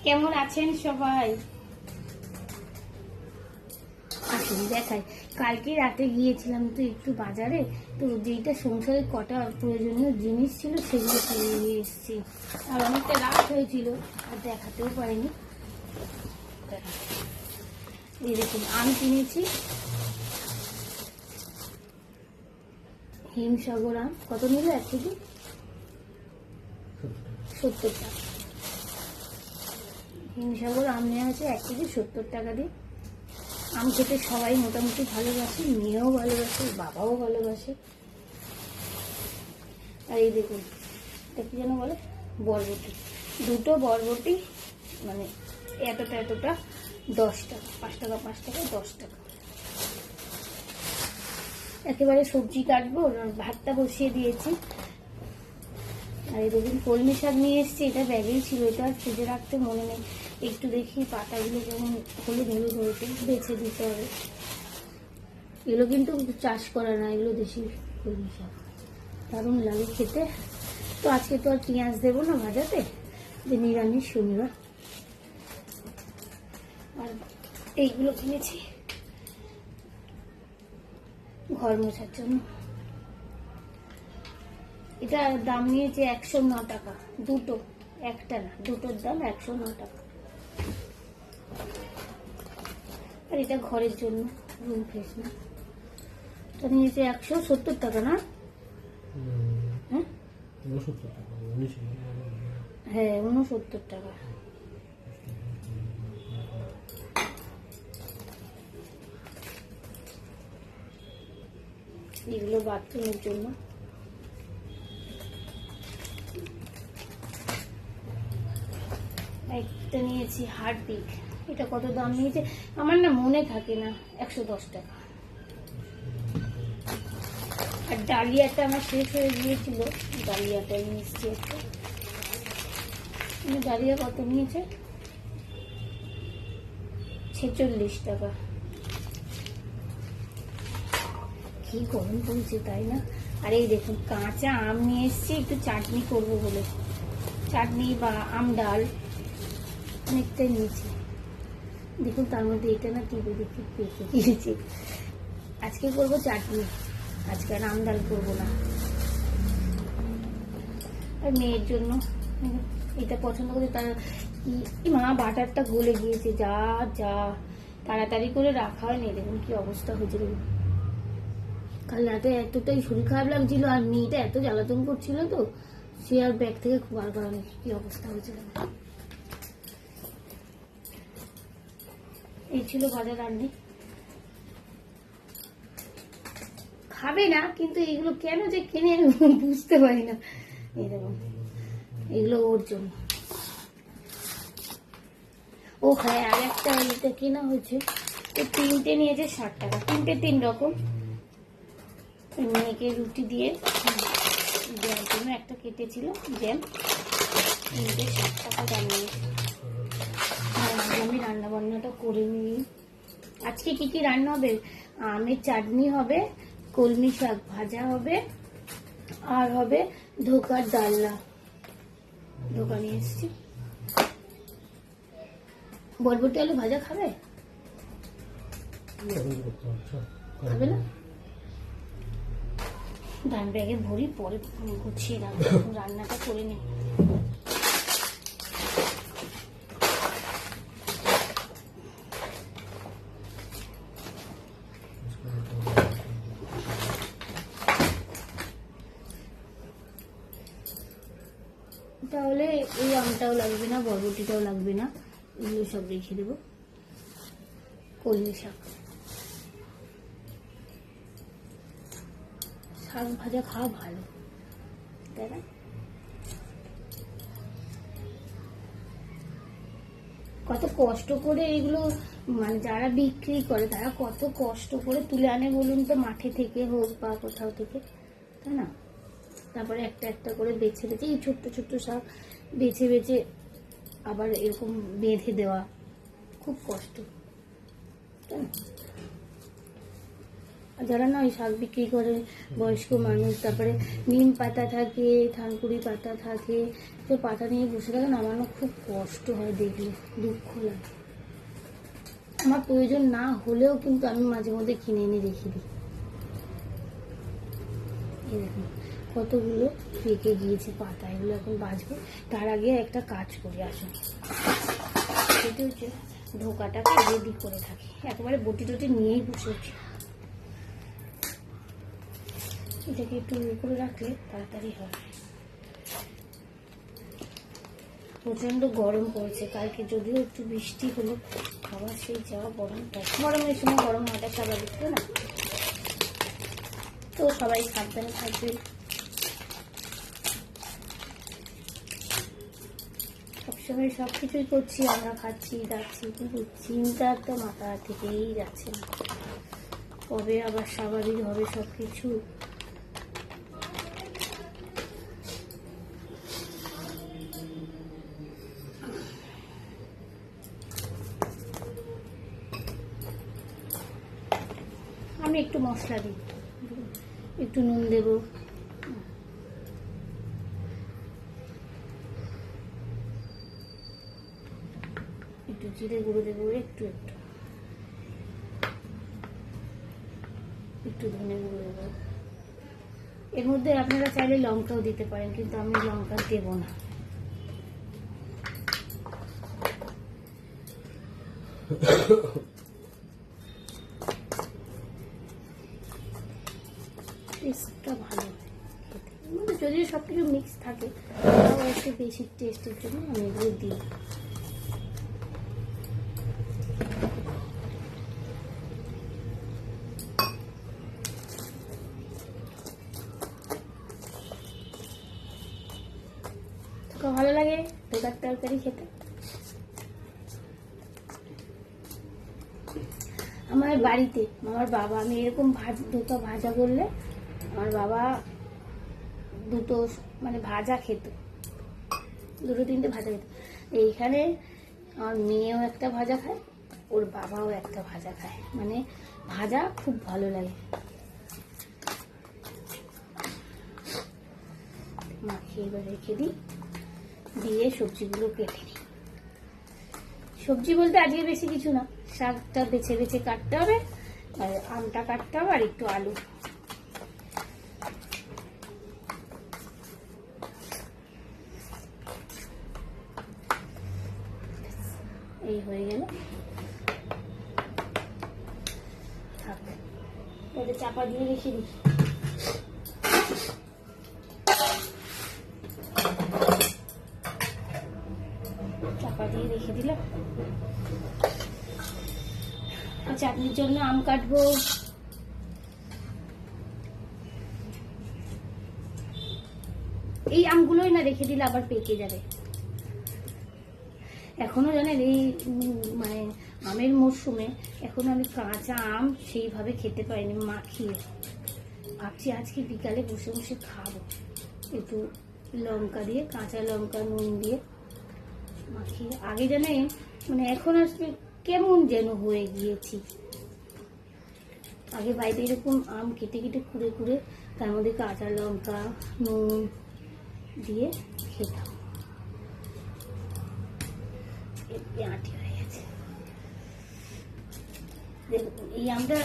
কেমন আছেন সবাই? আসুন দেখাই। কালকে রাতে গিয়েছিলাম তো একটু বাজারে, তো যেইটা সংসারে কটা প্রয়োজনীয় জিনিস ছিল সেগুলো কিনে নিয়ে এসেছি। আর অনেকটা রাত হয়েছিল আর দেখাতেও পারিনি। এই দেখুন, আমি কিনেছি হিমসাগর আম। কত নিল? 1 কেজি 70 টাকা। হিমসাগর আম নেওয়া হয়েছে 1 কেজি 70 টাকা দিয়ে। আম খেতে সবাই মোটামুটি ভালোবাসে, মেয়েও ভালোবাসে, বাবাও ভালোবাসে। আর এই দেখুন, এটা কি যেন বলে, বরবটি। দুটো বরবটি মানে এতটা 10 টাকা, 5 টাকা 5 টাকা 10 টাকা। একেবারে সবজি কাটবো, ভাতটা বসিয়ে দিয়েছি। আর এই দেখুন কলমি শাক নিয়ে এসেছি, এটা ব্যাগেই ছিল, এটা আর ফ্রিজে রাখতে মনে নেই। একটু দেখি পাতাগুলো যেমন হলুদ হলুদ হয়েছে, বেছে দিতে হবে। এগুলো কিন্তু চাষ করা না, এগুলো দেশি কলমি শাক, দারুণ লাগে খেতে। তো আজকে তো আর পেঁয়াজ দেবো না ভাজাতে, যে নিরামিষ শনিবার। আর এইগুলো কিনেছি ঘর মোছার জন্য। এটা দাম নিয়েছে 109 টাকা দুটো, একটা না, দুটোর দাম 109 টাকা। আর এটা ঘরের জন্য, রুম ফ্রেশনার, এটা নিয়েছে 170 টাকা না? হ্যাঁ 69 টাকা। এগুলো বাথরুমের জন্য। একটা নিয়েছি হারপিক, এটা কত দাম নিয়েছে আমার না মনে থাকে না, 110 টাকা। আর ডালিয়াটা আমার শেষ হয়ে গিয়েছিল, ডালিয়াটা নিয়ে এসছি একটা। ডালিয়া কত নিয়েছে? 46 টাকা। কি গরম পড়ছে তাই না? আর এই দেখুন কাঁচা আম নিয়ে এসছি একটু চাটনি করবো বলে, চাটনি বা আম ডাল অনেকটাই নিয়েছি। দেখুন তার মধ্যে এটা না টিপে দেখি পেকে দিয়েছি। আজকে করবো চাটনি, আজকে আর আম ডাল করবো না। আর মেয়ের জন্য এটা পছন্দ করে, তার মা বাটারটা গলে গিয়েছে, যা যা তাড়াতাড়ি করে রাখা হয়নি। দেখুন কি অবস্থা হয়েছে। কাল রাতে এতটাই শরীর খারাপ লাগছিল, আর মেয়েটা এত জ্বালাতন করছিল, তো সে আর ব্যাগ থেকে বার করানি, কি অবস্থা হয়েছিল। এই ছিল ভাজা রান্নি। খাবে না, কিন্তু এগুলো কেন যে কিনে বুঝতে পারি না। এই দেখুন এগুলো ওর জন্য। ও হ্যাঁ, আর একটা এটা কেনা হয়েছে, তো 3টে নিয়েছে 60 টাকা, 3টে 3 রকম। মেয়েকে রুটি দিয়ে দেওয়ার জন্য একটা কেটেছিল জ্যাম, 3টে 60 টাকা দাম নিয়েছে। আমি রান্না বান্নাটা করে নিই। আজকে কি কি রান্না হবে? আমের চাটনি হবে, কলমি শাক ভাজা হবে, আর হবে ধোকার ডালনা। ধোকা নিয়ে এসছি। বরবটি আলু ভাজা খাবে? খাবে না? ডান ব্যাগে ভরি, পরে গুছিয়ে রাখবো, রান্নাটা করে নি। তাহলে এই আমটাও লাগবে না, বরবটিটাও লাগবে না, এগুলো সব রেখে দেবো। কলমি শাক, শাক ভাজা খাওয়া ভালো, তাই না? কত কষ্ট করে এগুলো, মানে যারা বিক্রি করে তারা কত কষ্ট করে তুলে আনে বলুন তো, মাঠে থেকে হোক বা কোথাও থেকে, তাই না? তারপরে একটা একটা করে বেছে বেছে, এই ছোট্ট ছোট্ট শাক বেছে বেছে আবার এরকম বেঁধে দেওয়া, খুব কষ্ট, তাই না? যারা না ওই শাক বিক্রি করে বয়স্ক মানুষ, তারপরে নিম পাতা থাকে, থানকুড়ি পাতা থাকে, তো পাতা নিয়ে বসে থাকে না, আমার না খুব কষ্ট হয় দেখলে, দুঃখ লাগে। আমার প্রয়োজন না হলেও কিন্তু আমি মাঝে মধ্যে কিনে এনে রেখে দিই। এই দেখুন কতগুলো পেকে গিয়েছে পাতা, এগুলো এখন বাজবে। তার আগে একটা কাজ করি, আসুন। সেটা হচ্ছে ধোকাটাকে রেডি করে থাকি, একেবারে বটি টটি নিয়েই বসেছি। এটাকে একটু করে রাখলে তাড়াতাড়ি হয়। প্রচন্ড গরম পড়েছে, কালকে যদিও একটু বৃষ্টি হলো, আবার সেই যাওয়া গরমটা, গরমের সময় গরম হওয়াটা স্বাভাবিক, তাই না? তো সবাই সাবধানে থাকবে। সবসময় সবকিছুই করছি, আমরা খাচ্ছি যাচ্ছি, কিন্তু চিন্তা তো মাথা থেকেই যাচ্ছে না, কবে আবার স্বাভাবিক হবে সবকিছু। আমি একটু মশলা দিই, একটু নুন দেব, একটু জিরে গুঁড়ো দেবো, একটু একটু একটু ধনে গুঁড়ো দেবো। এর মধ্যে আপনারা চাইলে লঙ্কাও দিতে পারেন, কিন্তু আমি লঙ্কা দেব না। টেস্টটা ভালো খেতে, মানে যদিও সবকিছু মিক্স থাকে, তাও একটু বেশি টেস্টের জন্য আমি এগুলো দিই। ভালো লাগে ধোকার তরকারি খেতে। আমার বাড়িতে আমার বাবা, আমি এরকম ধোকা ভাজা করলে আমার বাবা দুটো মানে ভাজা খেত, দুটো তিনটে ভাজা খেত। এইখানে আমার মেয়েও একটা ভাজা খায়, ওর বাবাও একটা ভাজা খায়, মানে ভাজা খুব ভালো লাগে। মাখিয়ে এবার রেখে দিই, দিয়ে সবজিগুলো কেটে নিই। সবজি বলতে আজকে বেশি কিছু না, শাকটা বেছে বেছে কাটতে হবে, আর আমটা কাটতে হবে, আর একটু আলু। এই হয়ে গেল, থাক, ওটা চাপা দিয়ে রেখে দিই। চাপা দিয়ে রেখে দিলাম। চাটনির জন্য আম কাটবো, এই আমগুলোই না রেখে দিলে আবার পেকে যাবে। এখনো জানেন এই মানে আমের মরশুমে এখনো আমি কাঁচা আম সেইভাবে খেতে পারিনি মাখিয়ে। ভাবছি আজকে বিকালে বসে বসে খাবো, একটু লঙ্কা দিয়ে, কাঁচা লঙ্কা নুন দিয়ে মাখিয়ে। আগে জানেন মানে এখন আসলে কেমন যেন হয়ে গিয়েছি। আগে বাইরে এরকম আম কেটে কেটে কুড়ে কুড়ে তার মধ্যে কাঁচা লঙ্কা নুন দিয়ে খেতাম। আঁটি হয়ে গেছে, দেখুন এই আমটা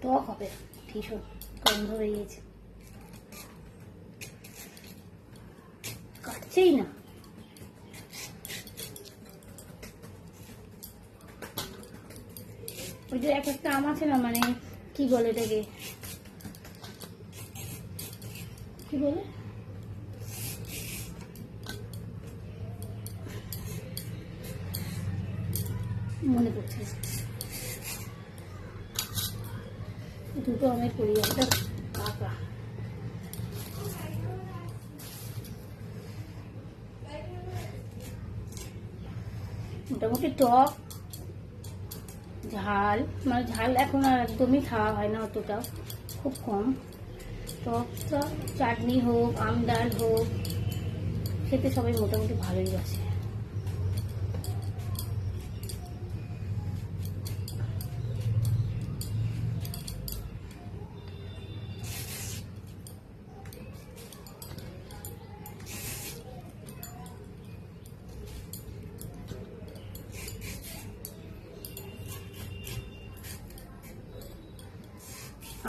টক হবে, ভীষণ গন্ধ হয়ে গেছে, কাটছেই না। ওই যে এক একটা আম আছে না, মানে কি বলে এটাকে, কি বলে, মনে পড়ছে। দুটো আমের করি, একটা পাকা। মোটামুটি টক ঝাল, মানে ঝাল এখন আর একদমই খাওয়া হয় না, অতটাও খুব কম। টকটা চাটনি হোক আম ডাল হোক খেতে সবাই মোটামুটি ভালোই বাসে।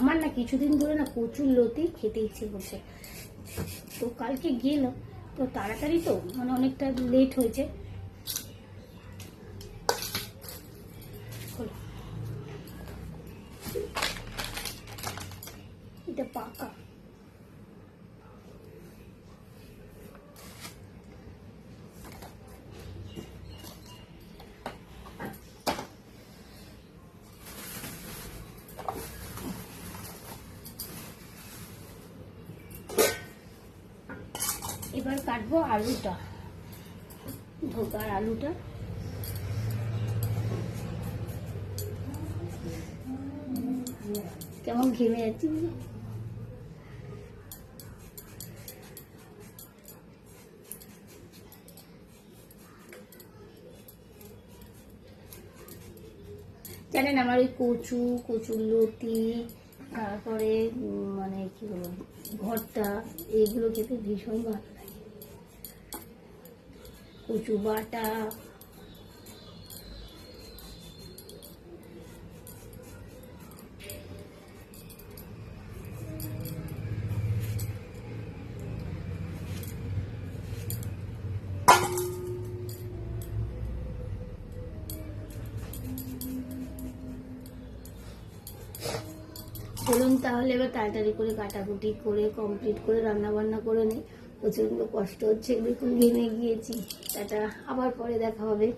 আমার না কিছুদিন ধরে না কচুর লতি খেতে ইচ্ছে করছে। তো কালকে গেলাম, তো তাড়াতাড়ি তো মানে অনেকটা লেট হয়েছে। এটা পাকা। এবার কাটবো আলুটা, ধোকার আলুটা। কেমন ঘেমে যাচ্ছি। জানেন আমার ওই কচুর লতি, তারপরে মানে কি বলবো ভর্তা, এইগুলো খেতে ভীষণ ভালো লাগে। কচু বাটা, চলুন তাহলে এবার তাড়াতাড়ি করে কাটাকুটি করে কমপ্লিট করে রান্না বান্না করে নিই। প্রচন্ড কষ্ট হচ্ছে, দেখুন ঘেমে গিয়েছি। টাটা, আবার পরে দেখা হবে।